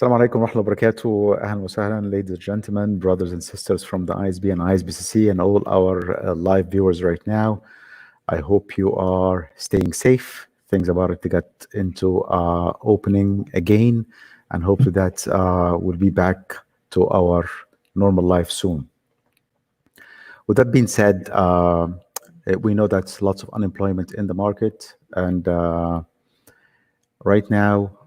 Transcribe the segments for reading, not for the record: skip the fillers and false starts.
Assalamu alaikum wa rahmatullahi wa barakatuh. Ahlan wa sahlan, ladies and gentlemen, brothers and sisters from the ISB and ISBCC, and all our live viewers right now. I hope you are staying safe. Things about to get into opening again, and hopefully that we'll be back to our normal life soon. With that being said, we know that lots of unemployment in the market, and right now,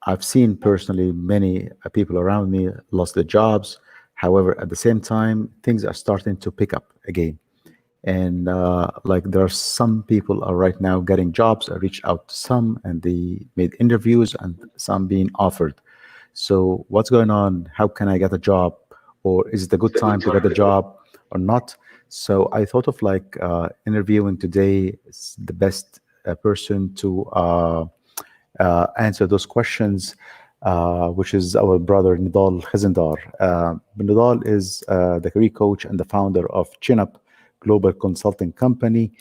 I've seen personally many people around me lost their jobs. However, at the same time, things are starting to pick up again. And like there are some people are right now getting jobs. I reached out to some and they made interviews and some being offered. So what's going on? How can I get a job? Or is it a good time to get a job or not? So I thought of like interviewing today is the best person to answer those questions, which is our brother Nidal Khazendar. Nidal is the career coach and the founder of ChinUp Global Consulting Company,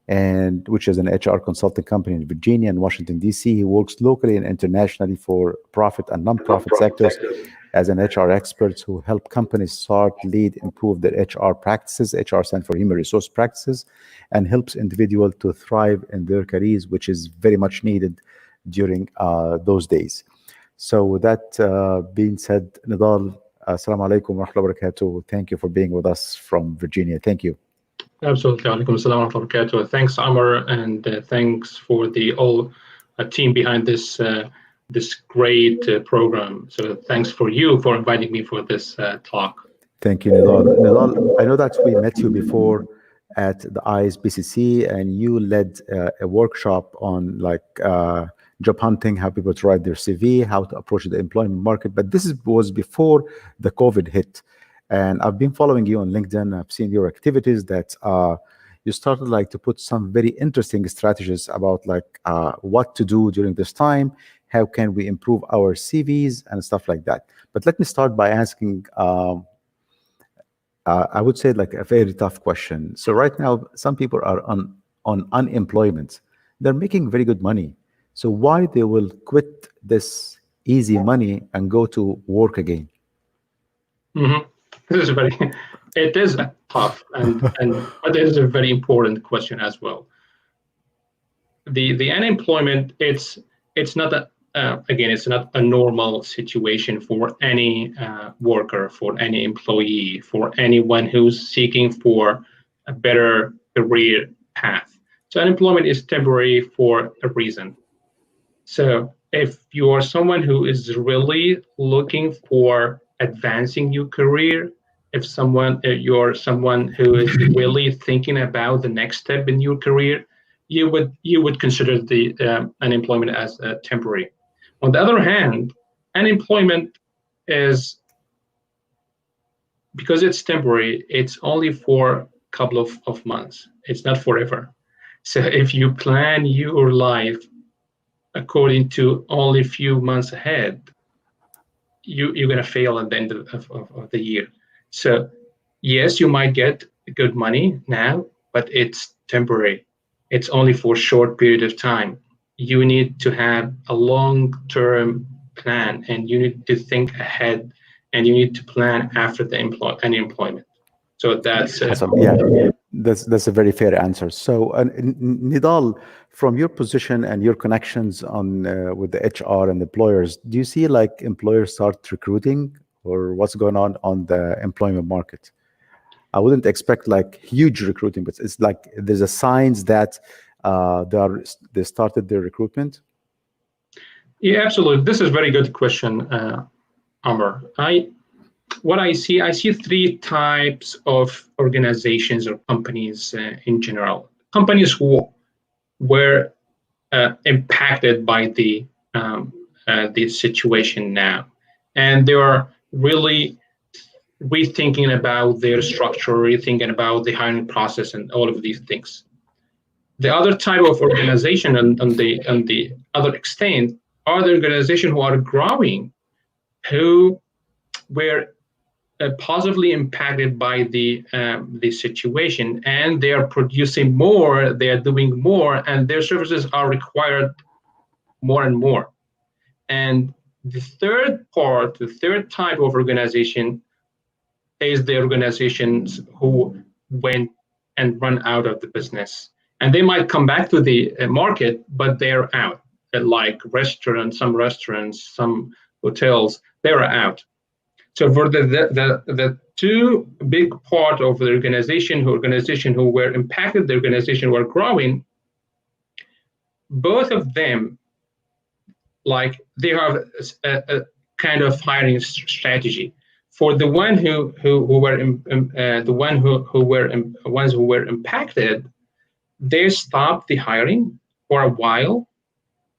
and which is an HR consulting company in Virginia and Washington, D.C. He works locally and internationally for profit and non-profit sectors as an HR expert who help companies start, lead, improve their HR practices. HR stands for human resource practices, and helps individuals to thrive in their careers, which is very much needed during those days. So with that being said, Nidal, assalamu alaikum wa rahmatullahi wa barakatuh. Thank you for being with us from Virginia. Thank you. Absolutely. Alaikum assalam wa rahmatullahi wa barakatuh. Thanks, Amr, and thanks for the whole team behind this this great program. So thanks for you for inviting me for this talk. Thank you, Nidal. Nidal, I know that we met you before at the ISBCC, and you led a workshop on like job hunting, how people to write their CV, how to approach the employment market. But was before the COVID hit. And I've been following you on LinkedIn. I've seen your activities that you started like to put some very interesting strategies about like what to do during this time, how can we improve our CVs and stuff like that. But let me start by asking, I would say like a very tough question. So right now, some people are on unemployment. They're making very good money. So why they will quit this easy money and go to work again? Mm-hmm. This is it is tough, but it is a very important question as well. The unemployment, it's not it's not a normal situation for any worker, for any employee, for anyone who's seeking for a better career path. So unemployment is temporary for a reason. So if you are someone who is really looking for advancing your career, if you're someone who is really thinking about the next step in your career, you would consider the unemployment as temporary. On the other hand, unemployment is, because it's temporary, it's only for a couple of months. It's not forever. So if you plan your life according to only a few months ahead, you're going to fail at the end of the year. So yes, you might get good money now, but it's temporary. It's only for a short period of time. You need to have a long-term plan, and you need to think ahead, and you need to plan after the unemployment. So that's awesome. Yeah, that's a very fair answer. So Nidal, from your position and your connections on with the HR and employers, do you see like employers start recruiting, or what's going on the employment market? I wouldn't expect like huge recruiting, but it's like there's a signs that they started their recruitment. Yeah, absolutely. This is a very good question, Amr. What I see three types of organizations or companies in general. Companies who were impacted by the situation now, and they are really rethinking about their structure, rethinking about the hiring process, and all of these things. The other type of organization, on the other extent, are the organizations who are growing, who were positively impacted by the situation, and they are producing more, they are doing more, and their services are required more and more. And The third part, the third type of organization is the organizations who went and run out of the business. And they might come back to the market, but they're out. Like restaurants, some hotels, they're out. So for the two big part of the organization who were impacted, the organization were growing, both of them, like they have a kind of hiring strategy. For the one who were the one who were ones who were impacted, they stopped the hiring for a while,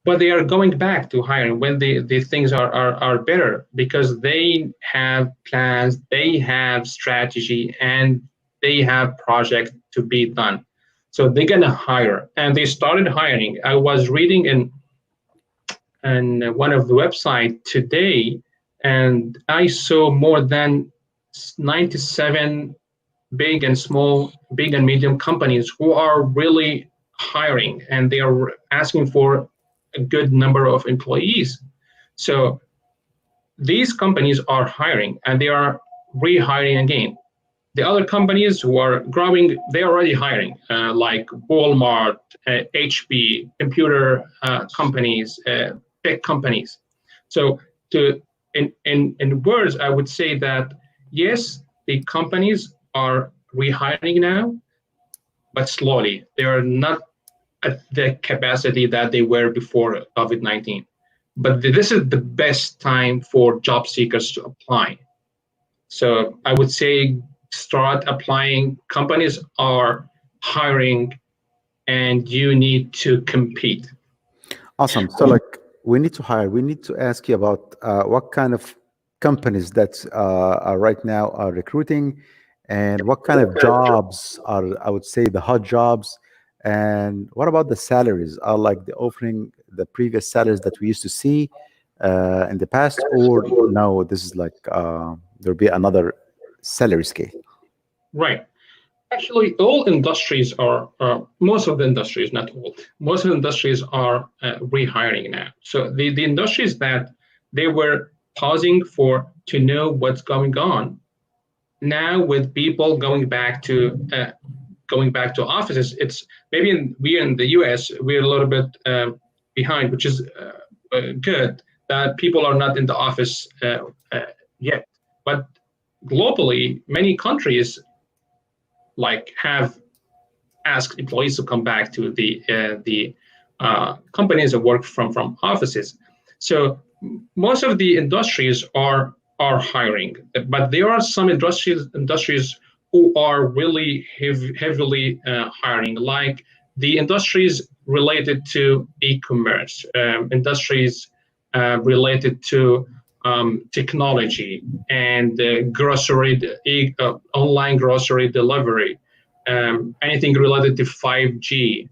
but they are going back to hiring when the things are better, because they have plans, they have strategy, and they have projects to be done. So they're gonna hire, and they started hiring. I was reading in one of the website today, and I saw more than 97 big and small, big and medium companies who are really hiring, and they are asking for a good number of employees. So these companies are hiring, and they are rehiring again. The other companies who are growing, they're already hiring, like Walmart, HP, computer companies, tech companies. So to in words, I would say that yes, the companies are rehiring now, but slowly. They are not at the capacity that they were before COVID-19. But this is the best time for job seekers to apply. So I would say start applying. Companies are hiring, and you need to compete. Awesome. So, like, we need to hire. We need to ask you about what kind of companies that are right now are recruiting, and what kind of jobs are, I would say, the hot jobs, and what about the salaries? Are like the offering the previous salaries that we used to see in the past, or no? This is like there'll be another salary scale. Right. Actually, all industries are, most of the industries, not all, most of the industries are rehiring now. So the industries that they were pausing for to know what's going on, now with people going back to offices, it's maybe we in the US, we're a little bit behind, which is good that people are not in the office yet. But globally, many countries like have asked employees to come back to the companies that work from offices. So most of the industries are hiring, but there are some industries who are really heavily hiring, like the industries related to e-commerce, industries related to technology and online grocery delivery, anything related to 5G,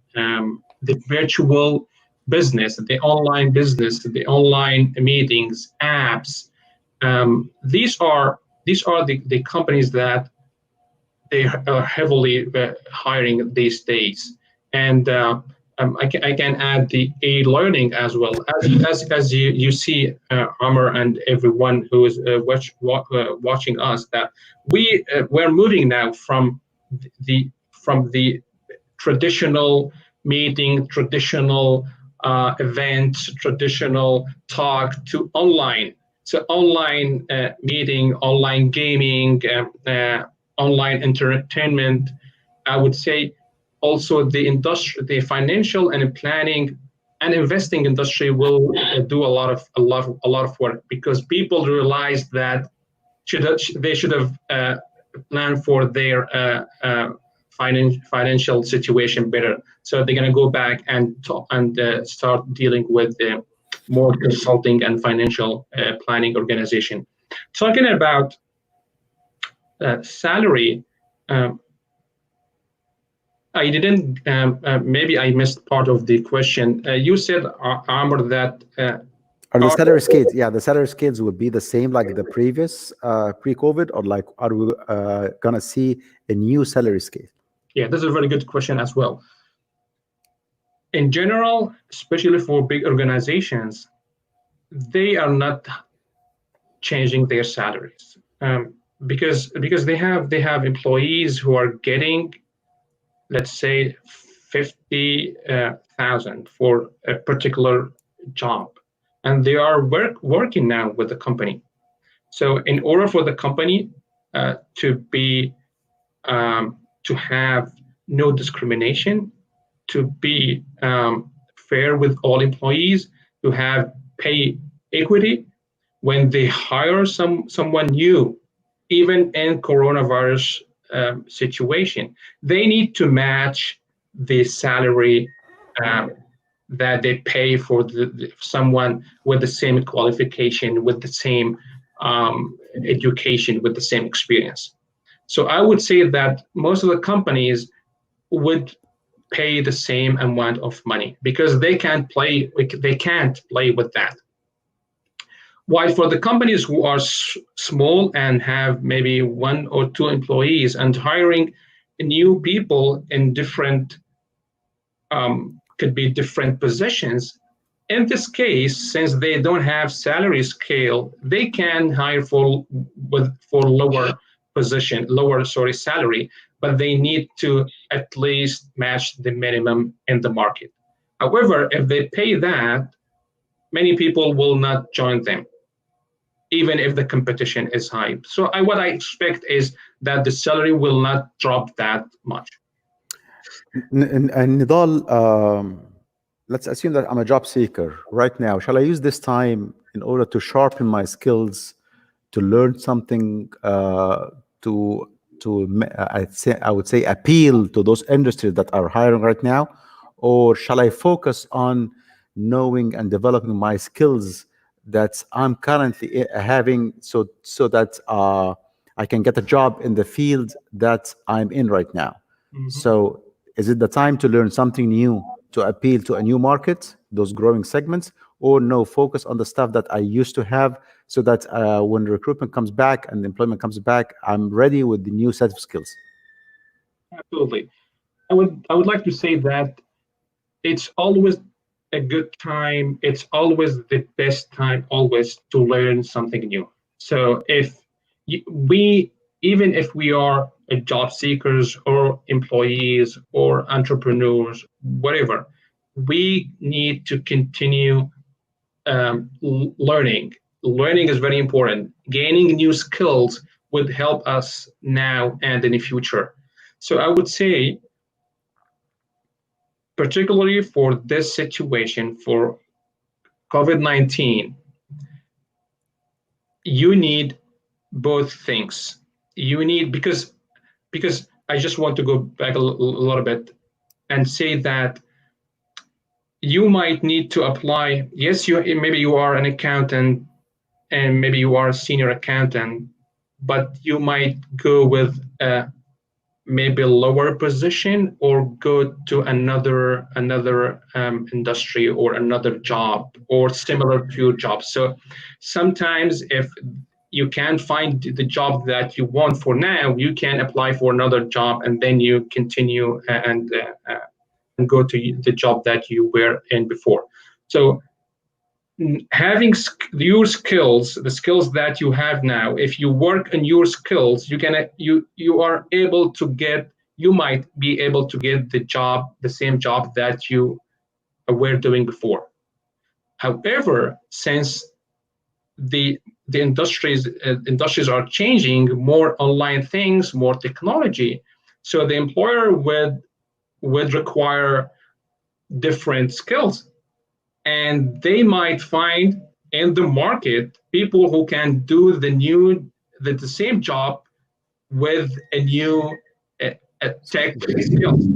the virtual business, the online business, the online meetings, apps. These are the companies that they are heavily hiring these days. And I can add the e-learning as well. As you see, Amr and everyone who is watching us, that we're moving now from the traditional meeting, traditional events, traditional talk to online. So online meeting, online gaming, online entertainment. I would say also the industry, the financial and planning and investing industry will do a lot of work, because people realize that they should have planned for their financial situation better. So they're going to go back and start dealing with more consulting and financial planning organization. Talking about salary, I didn't, maybe I missed part of the question. You said, Amr, that Are the are, salary scales? Yeah, the salary scales will be the same like the previous pre-COVID, or like are we gonna see a new salary scale? yeah, this is a very good question as well. In general, especially for big organizations, they are not changing their salaries, because they have employees who are getting, let's say, 50,000 for a particular job, and they are working now with the company. So in order for the company to have no discrimination, to be fair with all employees, to have pay equity when they hire someone new, even in coronavirus situation, they need to match the salary um, that they pay for someone with the same qualification, with the same education, with the same experience. So I would say that most of the companies would pay the same amount of money because they can't play with that. While for the companies who are small and have maybe one or two employees and hiring new people in different, could be different positions, in this case, since they don't have salary scale, they can hire for lower position, lower, sorry, salary, but they need to at least match the minimum in the market. However, if they pay that, many people will not join them, even if the competition is high. So what I expect is that the salary will not drop that much. And Nidal, let's assume that I'm a job seeker right now. Shall I use this time in order to sharpen my skills, to learn something, to I would say appeal to those industries that are hiring right now, or shall I focus on knowing and developing my skills that I'm currently having, so that I can get a job in the field that I'm in right now? Mhm. So, is it the time to learn something new to appeal to a new market, those growing segments, or no, focus on the stuff that I used to have, so that when recruitment comes back and employment comes back, I'm ready with the new set of skills? Absolutely. I would like to say that it's always a good time. It's always the best time, always, to learn something new. So if we, even if we are job seekers or employees or entrepreneurs, whatever, we need to continue learning. Learning is very important. Gaining new skills would help us now and in the future. So I would say, particularly for this situation, for COVID-19, you need both things. You need, because I just want to go back a little bit and say that you might need to apply. Yes, maybe you are an accountant and maybe you are a senior accountant, but you might go with maybe a lower position or go to another industry or another job or similar to your job. So sometimes if you can't find the job that you want for now, you can apply for another job and then you continue and go to the job that you were in before. So having your skills, the skills that you have now, if you work on your skills, you are able to get, you might be able to get the same job that you were doing before. However, since the industries are changing, more online things, more technology, so the employer would require different skills, and they might find in the market people who can do the same job with a new uh, tech skills.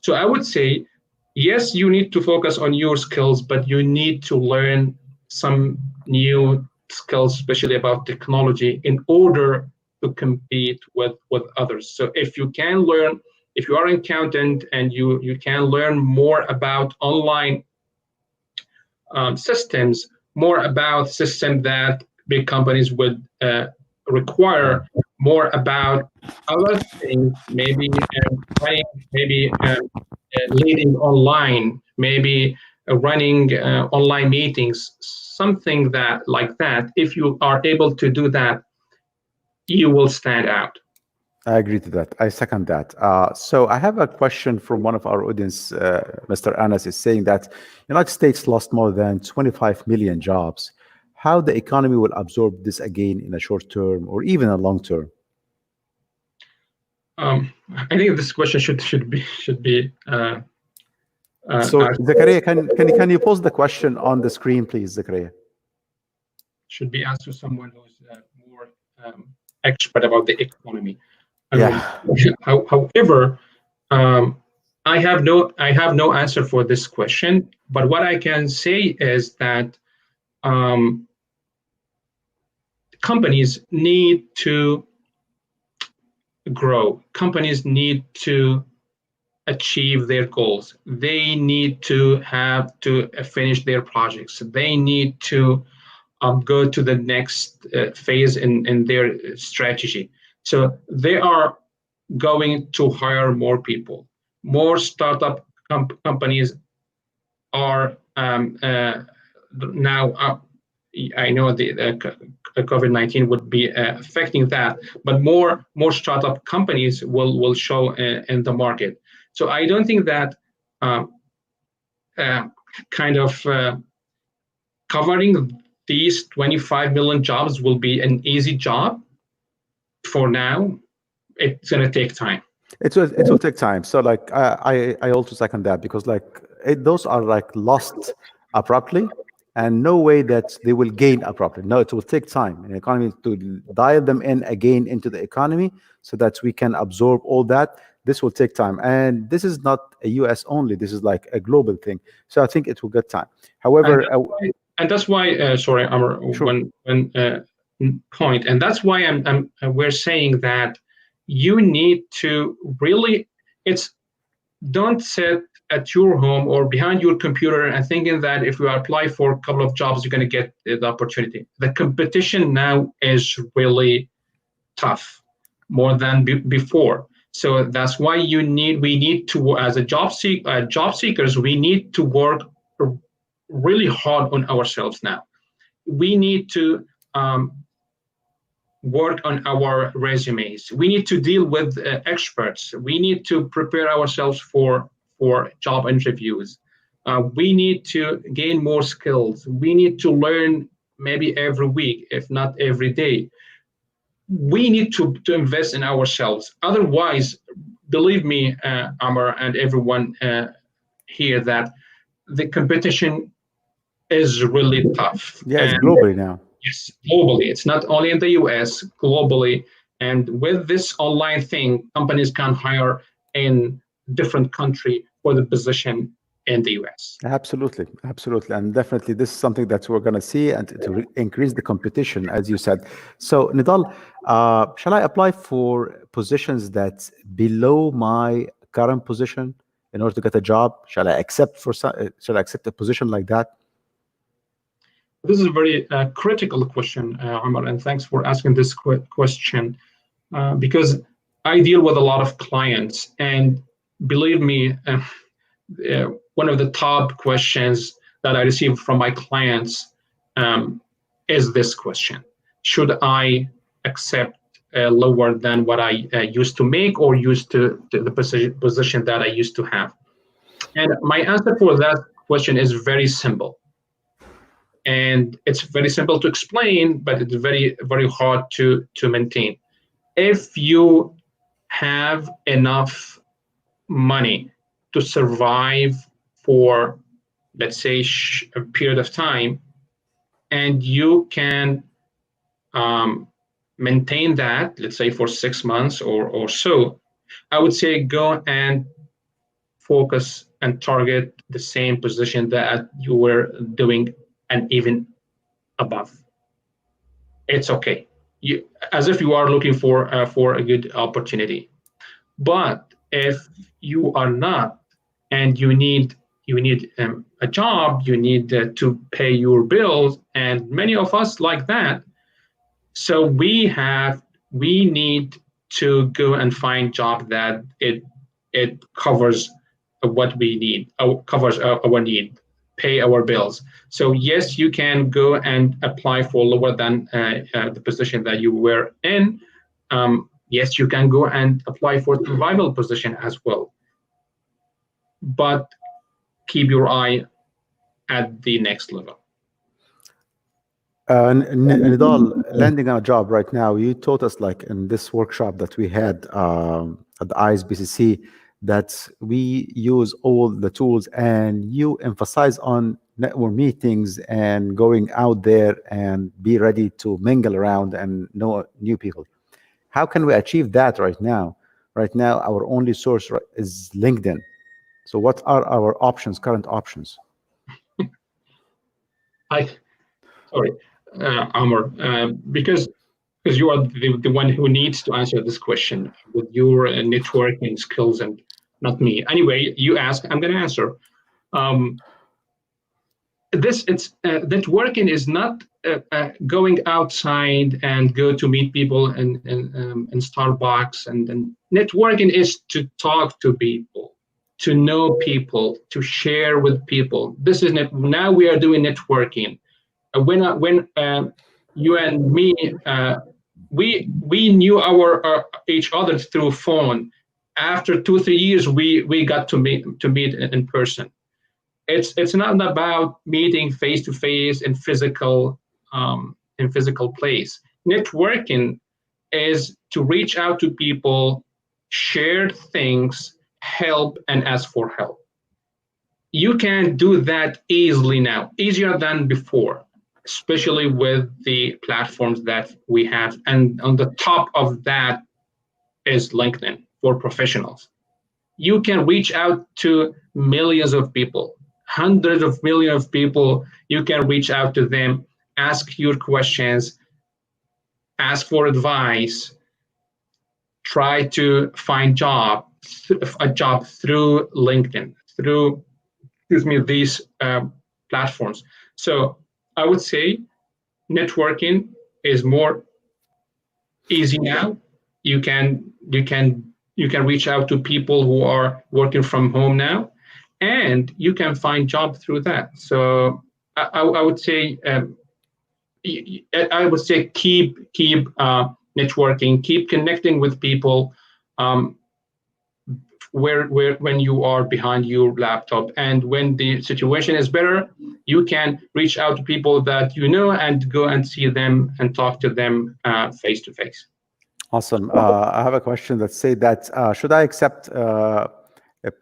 So I would say, yes, you need to focus on your skills, but you need to learn some new skills, especially about technology, in order to compete with others. So if you are an accountant and you can learn more about online systems, more about systems that big companies would require, more about other things, maybe running, maybe leading online, maybe running online meetings. something that like that, if you are able to do that, you will stand out. I agree to that. I second that. So I have a question from one of our audience. Mr. Anas is saying that United States lost more than 25 million jobs. How the economy will absorb this again in a short term or even a long term? I think this question should be So asked, Zakaria, can you pose the question on the screen, please, Zakaria? should be asked to someone who's more um, expert about the economy. Um, Yeah. However, um, I have no answer for this question. But what I can say is that um, companies need to grow. Companies need to achieve their goals. They need to have to finish their projects. They need to go to the next phase in their strategy. So they are going to hire more people. More startup companies are now I know the COVID-19 would be affecting that, but more startup companies will show in the market. So I don't think that um, uh, kind of covering these 25 million jobs will be an easy job for now. It's going to take time. It will take time. So like I also second that because like those are like lost abruptly, and no way that they will gain abruptly. No, it will take time in the economy to dial them in again into the economy so that we can absorb all that. This will take time, and this is not a U.S. only. This is like a global thing. So I think it will get time. And However, that's why, sorry, Amr, sure. one point, and that's why we're saying that you need to really, it's don't sit at your home or behind your computer and thinking that if you apply for a couple of jobs, you're going to get the opportunity. The competition now is really tough, more than before. So that's why we need to, as a job seekers, we need to work really hard on ourselves now. We need to work on our resumes. We need to deal with experts. We need to prepare ourselves for job interviews. We need to gain more skills. We need to learn maybe every week, if not every day. We need to invest in ourselves. Otherwise, believe me, Amar and everyone here, that the competition is really tough. Yeah, it's And globally now. yes, globally, it's not only in the US, globally. And with this online thing, companies can hire in different country for the position in the US. Absolutely, absolutely, and definitely this is something that we're going to see, and to increase the competition, as you said. So, Nidal, shall I apply for positions that below my current position in order to get a job? Shall I accept a position like that? This is a very critical question, Omar, and thanks for asking this question because I deal with a lot of clients, and believe me, one of the top questions that I receive from my clients um, is this question: should I accept lower than what I used to make, or used to the position that I used to have? And my answer for that question is very simple. And it's very simple to explain, but it's very hard to maintain. If you have enough money to survive for, let's say, a period of time, and you can um, maintain that, let's say for 6 months or so, I would say go and focus and target the same position that you were doing and even above. It's okay. As if you are looking for a good opportunity. But if you are not, and you need a job, you need to pay your bills, and many of us like that. So we need to go and find job that it covers what we need, covers our need. pay our bills. So yes, you can go and apply for lower than the position that you were in. Yes, you can go and apply for survival position as well, but keep your eye at the next level. Nidal, landing on a job right now, you taught us like in this workshop that we had at the ISBCC that we use all the tools and you emphasize on network meetings and going out there and be ready to mingle around and know new people. How can we achieve that right now? Right now, our only source is LinkedIn. So what are our options, current options? I sorry, Amr, because you are the one who needs to answer this question with your networking skills and not me. Anyway, you ask, I'm going to answer. Um, this it's networking is not going outside and go to meet people in Starbucks, and networking is to talk to people, to know people, to share with people. This is now we are doing networking. When you and me we knew our each other through phone. After 2 3 years, we got to meet in person. It's not about meeting face to face in physical place. Networking is to reach out to people, share things, help, and ask for help. You can do that easily now, easier than before, especially with the platforms that we have. And on the top of that is LinkedIn for professionals. You can reach out to millions of people, hundreds of millions of people. You can reach out to them, ask your questions, ask for advice, try to find a job through LinkedIn, through these platforms. So I would say networking is more easy now. You can reach out to people who are working from home now, and you can find job through that. So I would say keep networking, keep connecting with people. Um, where when you are behind your laptop, and when the situation is better, you can reach out to people that you know and go and see them and talk to them face to face. Awesome. I have a question that say that should I accept a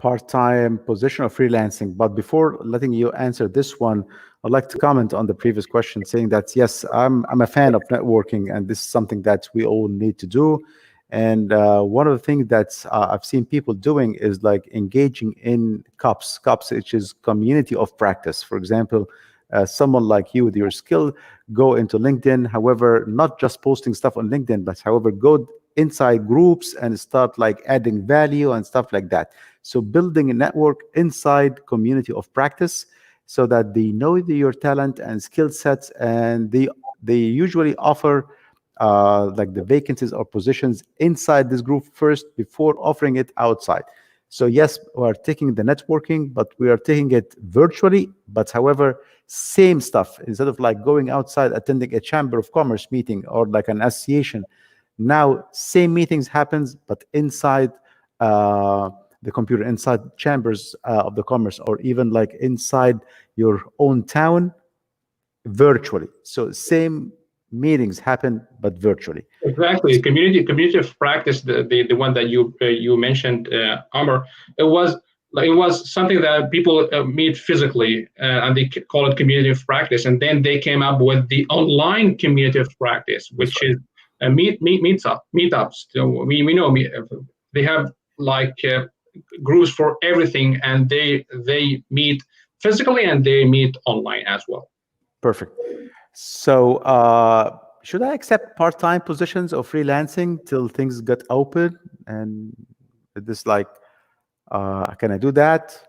part-time position or freelancing? But before letting you answer this one, I'd like to comment on the previous question, saying that yes, I'm a fan of networking, and this is something that we all need to do. And one of the things that I've seen people doing is like engaging in cups, which is community of practice. For example, someone like you with your skill, go into LinkedIn. However, not just posting stuff on LinkedIn, but however, go inside groups and start like adding value and stuff like that. So building a network inside community of practice, so that they know your talent and skill sets, and they usually offer like the vacancies or positions inside this group first before offering it outside. So yes, we are taking the networking, but we are taking it virtually. But however, same stuff. Instead of like going outside attending a chamber of commerce meeting or like an association, now same meetings happens, but inside the computer, inside chambers of the commerce, or even like inside your own town virtually. So same meetings happen, but virtually. Exactly, community of practice, the one that you mentioned, Amr. It was something that people meet physically, and they call it community of practice. And then they came up with the online community of practice, That's which is meetups. So we know they have like groups for everything, and they meet physically and they meet online as well. perfect. So, should I accept part-time positions or freelancing till things get open? And this like, can I do that?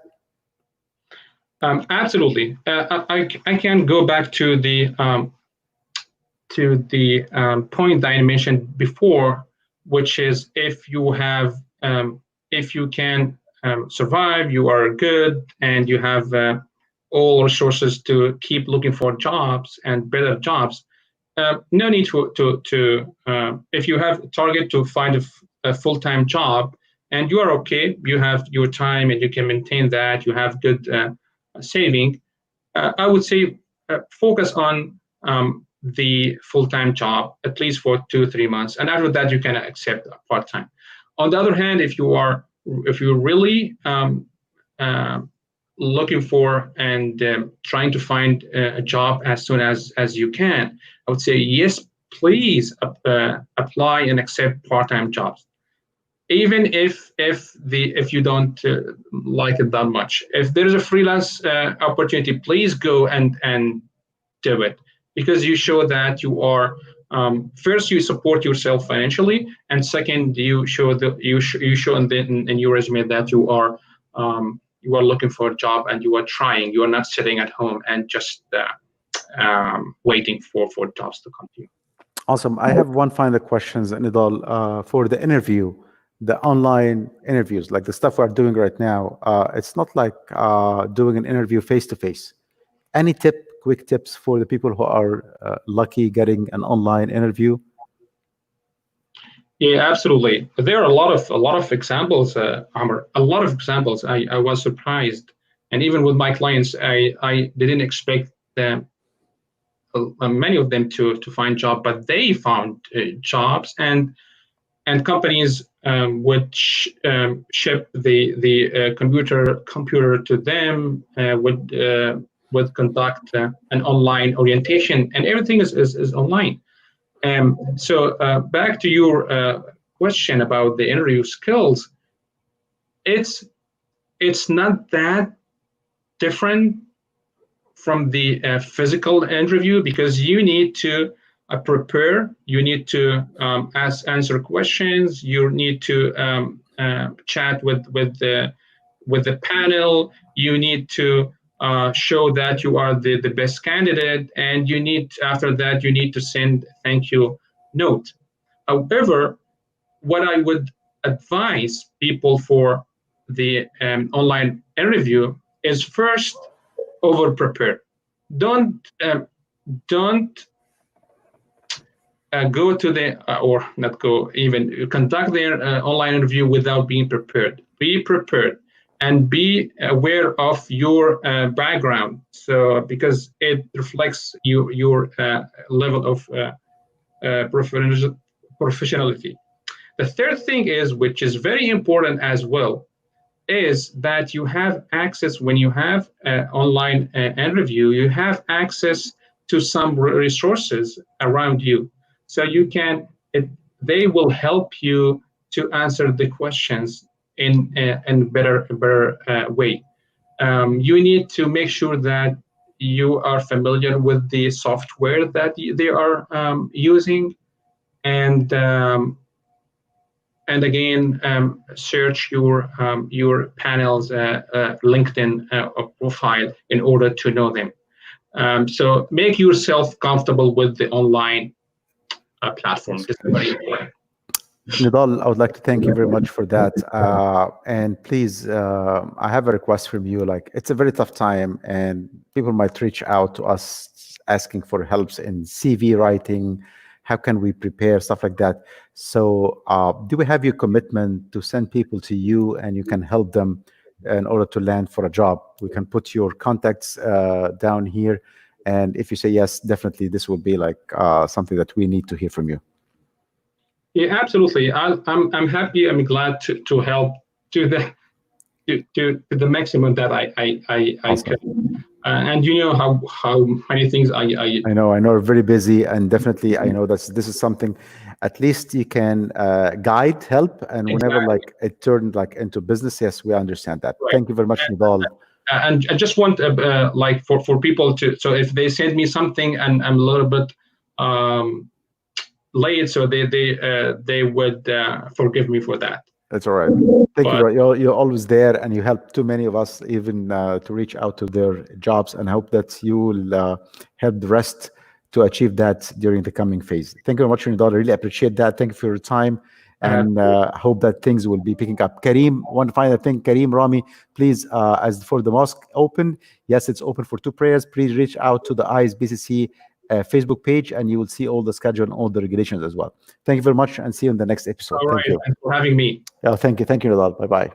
Absolutely. I can go back to the point that I mentioned before, which is if you can survive, you are good, and you have all resources to keep looking for jobs and better jobs, no need to if you have a target to find a full-time job and you are okay, you have your time and you can maintain that, you have good saving, I would say focus on the full-time job at least for 2 3 months, and after that you can accept a part-time. On the other hand, if you're really uh, looking for and trying to find a job as soon as you can, I would say yes, please apply and accept part-time jobs, even if you don't like it that much. If there is a freelance opportunity, please go and do it, because you show that you are first, you support yourself financially, and second, you show you show in your resume that you are looking for a job and you are trying. You are not sitting at home and just waiting for jobs to come to you. Awesome. I have one final question, Nidal, for the interview, the online interviews, like the stuff we're doing right now. It's not like doing an interview face to face. Any quick tips for the people who are lucky getting an online interview? Yeah, absolutely. There are a lot of examples, Amr. A lot of examples. I was surprised, and even with my clients, I didn't expect them, many of them to find job, but they found jobs, and companies would ship the computer to them, would conduct an online orientation, and everything is online. So back to your question about the interview skills, it's it's not that different from the physical interview, because you need to prepare, you need to answer questions, you need to chat with the panel, you need to show that you are the best candidate, and you need, after that you need to send thank you note. However, what I would advise people for the online interview is first over prepare. Don't um, don't go to the or not go, even conduct their online interview without being prepared. Be prepared and be aware of your background, so because it reflects your level of professionality. The third thing is, which is very important as well, is that you have access, when you have online interview, you have access to some resources around you, so you can it, they will help you to answer the questions in better way. You need to make sure that you are familiar with the software that they are using, and again, search your panel's LinkedIn profile in order to know them. So make yourself comfortable with the online platform. This is very important. Nidal, I would like to thank you very much for that. And please, I have a request from you. Like, it's a very tough time, and people might reach out to us asking for helps in CV writing. How can we prepare stuff like that? So, do we have your commitment to send people to you, and you can help them in order to land for a job? We can put your contacts down here, and if you say yes, definitely this will be like something that we need to hear from you. Yeah, absolutely. I'm happy. I'm glad to help to to the maximum that I Awesome. can. And you know how many things I know, very busy, and definitely I know that this is something at least you can guide, help, and whenever exactly. like it turned like into business, yes, we understand that. Right. Thank you very much, Nidal. And I just want like for people to, so if they send me something and I'm a little bit um, late, so they would forgive me for that. That's all right. Thank you, But bro. You're always there, and you help too many of us even to reach out to their jobs, and I hope that you will help the rest to achieve that during the coming phase. Thank you very much, Nidal. I really appreciate that. Thank you for your time, Uh, and hope that things will be picking up. Kareem, one final thing, Kareem, Rami, please, as for the mosque open, yes, it's open for two prayers. Please reach out to the ISBCC Facebook page, and you will see all the schedule and all the regulations as well. Thank you very much, and see you in the next episode. all Thank right, you. thanks for having me. Thank you, Nadal. Bye bye.